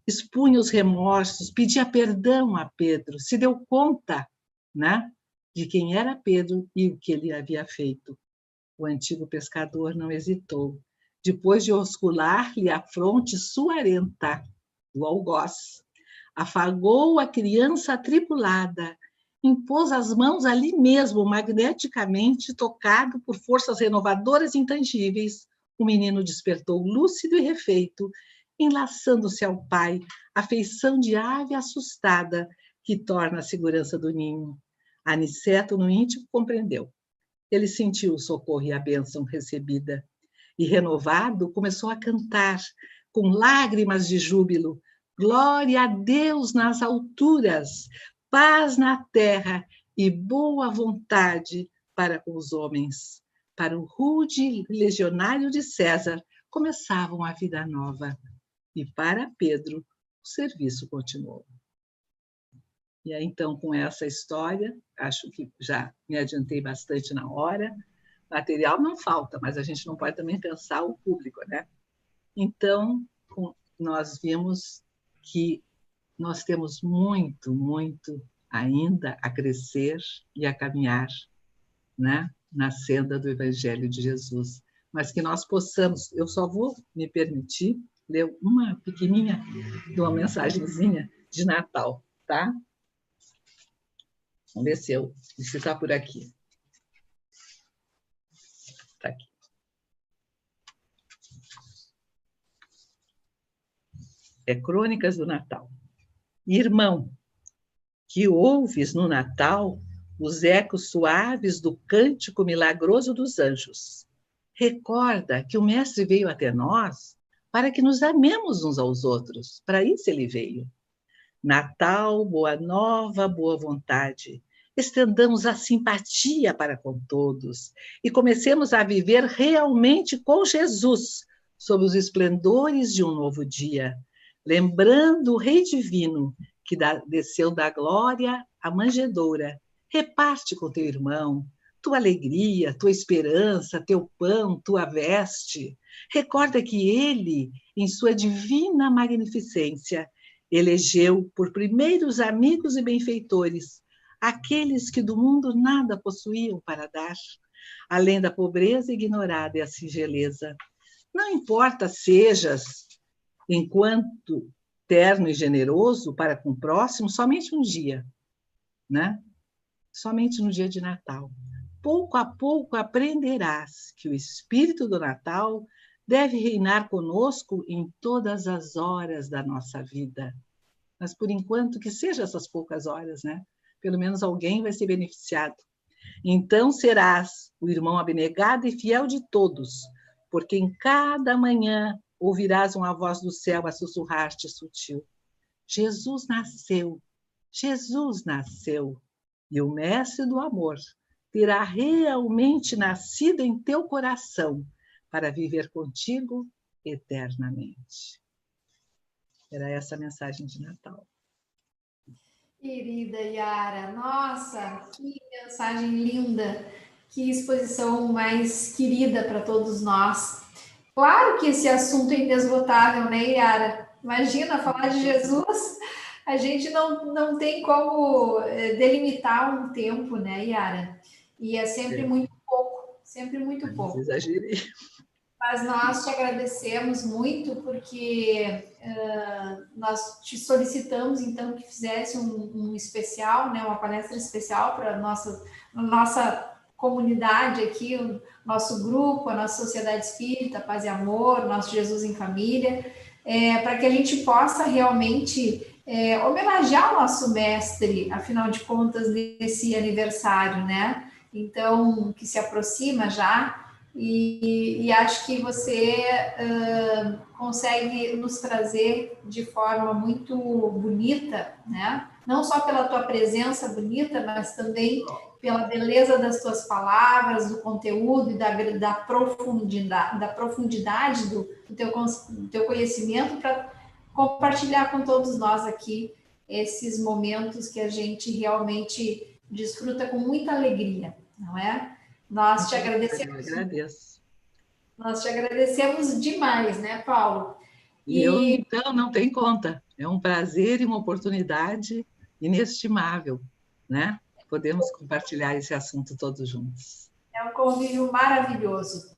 expunha os remorsos, pedia perdão a Pedro, se deu conta, né, de quem era Pedro e o que ele havia feito. O antigo pescador não hesitou. Depois de oscular-lhe a fronte suarenta do algoz, afagou a criança atribulada, impôs as mãos ali mesmo, magneticamente, tocado por forças renovadoras intangíveis. O menino despertou lúcido e refeito, enlaçando-se ao pai, afeição de ave assustada que torna a segurança do ninho. Aniceto, no íntimo, compreendeu. Ele sentiu o socorro e a bênção recebida. E, renovado, começou a cantar, com lágrimas de júbilo. Glória a Deus nas alturas, paz na terra e boa vontade para com os homens. Para o rude legionário de César, começava uma vida nova. E para Pedro, o serviço continuou. E aí, então, com essa história, acho que já me adiantei bastante na hora. Material não falta, mas a gente não pode também pensar o público, né? Então, nós vimos que nós temos muito, muito ainda a crescer e a caminhar, né, na senda do Evangelho de Jesus. Mas que nós possamos, eu só vou me permitir ler uma pequenininha de uma mensagenzinha de Natal, tá? Vamos ver se está por aqui. Está aqui. É Crônicas do Natal. Irmão, que ouves no Natal os ecos suaves do cântico milagroso dos anjos. Recorda que o Mestre veio até nós para que nos amemos uns aos outros. Para isso ele veio. Natal, boa nova, boa vontade. Estendamos a simpatia para com todos e comecemos a viver realmente com Jesus, sob os esplendores de um novo dia, lembrando o Rei Divino que desceu da glória à manjedoura. Reparte com teu irmão tua alegria, tua esperança, teu pão, tua veste. Recorda que ele, em sua divina magnificência, elegeu por primeiros amigos e benfeitores aqueles que do mundo nada possuíam para dar, além da pobreza ignorada e a singeleza. Não importa sejas, enquanto terno e generoso para com o próximo, somente um dia, né? Somente no dia de Natal. Pouco a pouco aprenderás que o espírito do Natal deve reinar conosco em todas as horas da nossa vida. Mas, por enquanto, que seja essas poucas horas, né? Pelo menos alguém vai ser beneficiado. Então serás o irmão abnegado e fiel de todos, porque em cada manhã ouvirás uma voz do céu a sussurrar-te sutil. Jesus nasceu, Jesus nasceu, e o Mestre do amor terá realmente nascido em teu coração para viver contigo eternamente. Era essa a mensagem de Natal. Querida Yara, nossa, que mensagem linda, que exposição mais querida para todos nós. Claro que esse assunto é inesgotável, né, Yara? Imagina, falar de Jesus, a gente não tem como delimitar um tempo, né, Yara? E é sempre muito pouco, sempre muito pouco. Exagerei. Mas nós te agradecemos muito porque nós te solicitamos, então, que fizesse um especial, né, uma palestra especial para a nossa comunidade aqui, o nosso grupo, a nossa Sociedade Espírita, Paz e Amor, nosso Jesus em Família, para que a gente possa realmente homenagear o nosso mestre, afinal de contas, nesse aniversário, né? Então, que se aproxima já. E acho que você consegue nos trazer de forma muito bonita, né? Não só pela tua presença bonita, mas também pela beleza das tuas palavras, do conteúdo e da profundidade do teu conhecimento para compartilhar com todos nós aqui esses momentos que a gente realmente desfruta com muita alegria, não é? Nós te agradecemos. Eu agradeço. Nós te agradecemos demais, né, Paulo? Eu, então, não tem conta. É um prazer e uma oportunidade inestimável, né? Podemos compartilhar esse assunto todos juntos. É um convívio maravilhoso.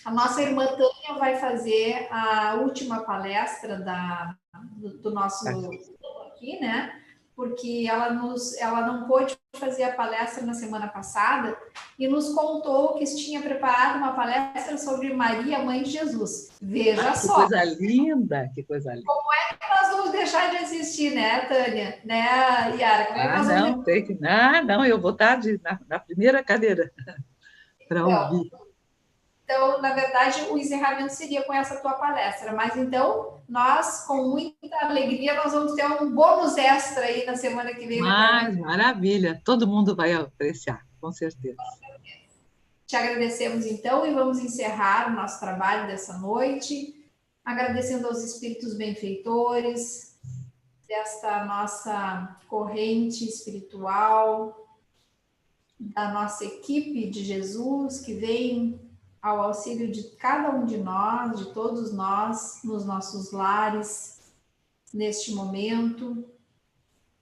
A nossa irmã Tânia vai fazer a última palestra do nosso aqui, né? Porque ela não pôde fazer a palestra na semana passada e nos contou que tinha preparado uma palestra sobre Maria, Mãe de Jesus. Veja só. Que coisa linda, que coisa linda. Como é que nós vamos deixar de assistir, né, Tânia? Né, Yara? Como é que nós vamos não, eu vou estar na primeira cadeira para ouvir. Então, na verdade, o encerramento seria com essa tua palestra. Mas então, nós, com muita alegria, nós vamos ter um bônus extra aí na semana que vem. Mas, maravilha, todo mundo vai apreciar, com certeza. Te agradecemos então e vamos encerrar o nosso trabalho dessa noite, agradecendo aos espíritos benfeitores desta nossa corrente espiritual, da nossa equipe de Jesus, que vem ao auxílio de cada um de nós, de todos nós, nos nossos lares, neste momento,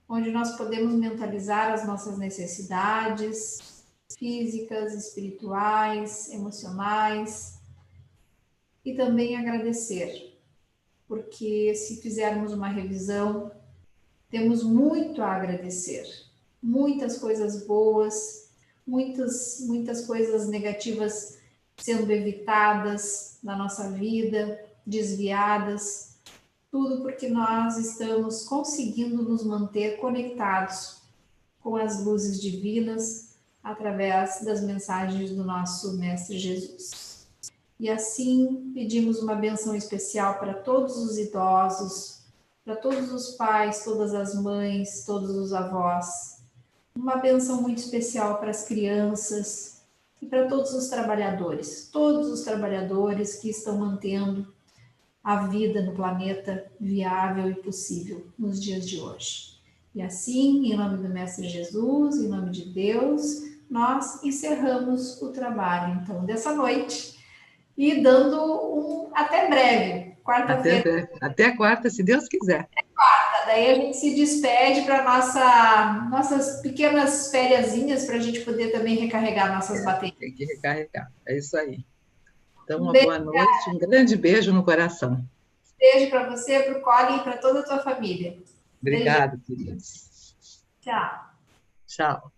onde nós podemos mentalizar as nossas necessidades físicas, espirituais, emocionais, e também agradecer, porque se fizermos uma revisão, temos muito a agradecer, muitas coisas boas, muitas coisas negativas sendo evitadas na nossa vida, desviadas, tudo porque nós estamos conseguindo nos manter conectados com as luzes divinas através das mensagens do nosso Mestre Jesus. E assim pedimos uma bênção especial para todos os idosos, para todos os pais, todas as mães, todos os avós. Uma bênção muito especial para as crianças e para todos os trabalhadores que estão mantendo a vida no planeta viável e possível nos dias de hoje. E assim, em nome do Mestre Jesus, em nome de Deus, nós encerramos o trabalho, então, dessa noite e dando até breve, quarta-feira. Até quarta, se Deus quiser. Daí a gente se despede para nossas pequenas fériasinhas, para a gente poder também recarregar nossas baterias. Tem que recarregar, é isso aí. Então, uma boa noite, um grande beijo no coração. Beijo para você, para o Cole e para toda a tua família. Obrigada, queridos. Tchau. Tchau.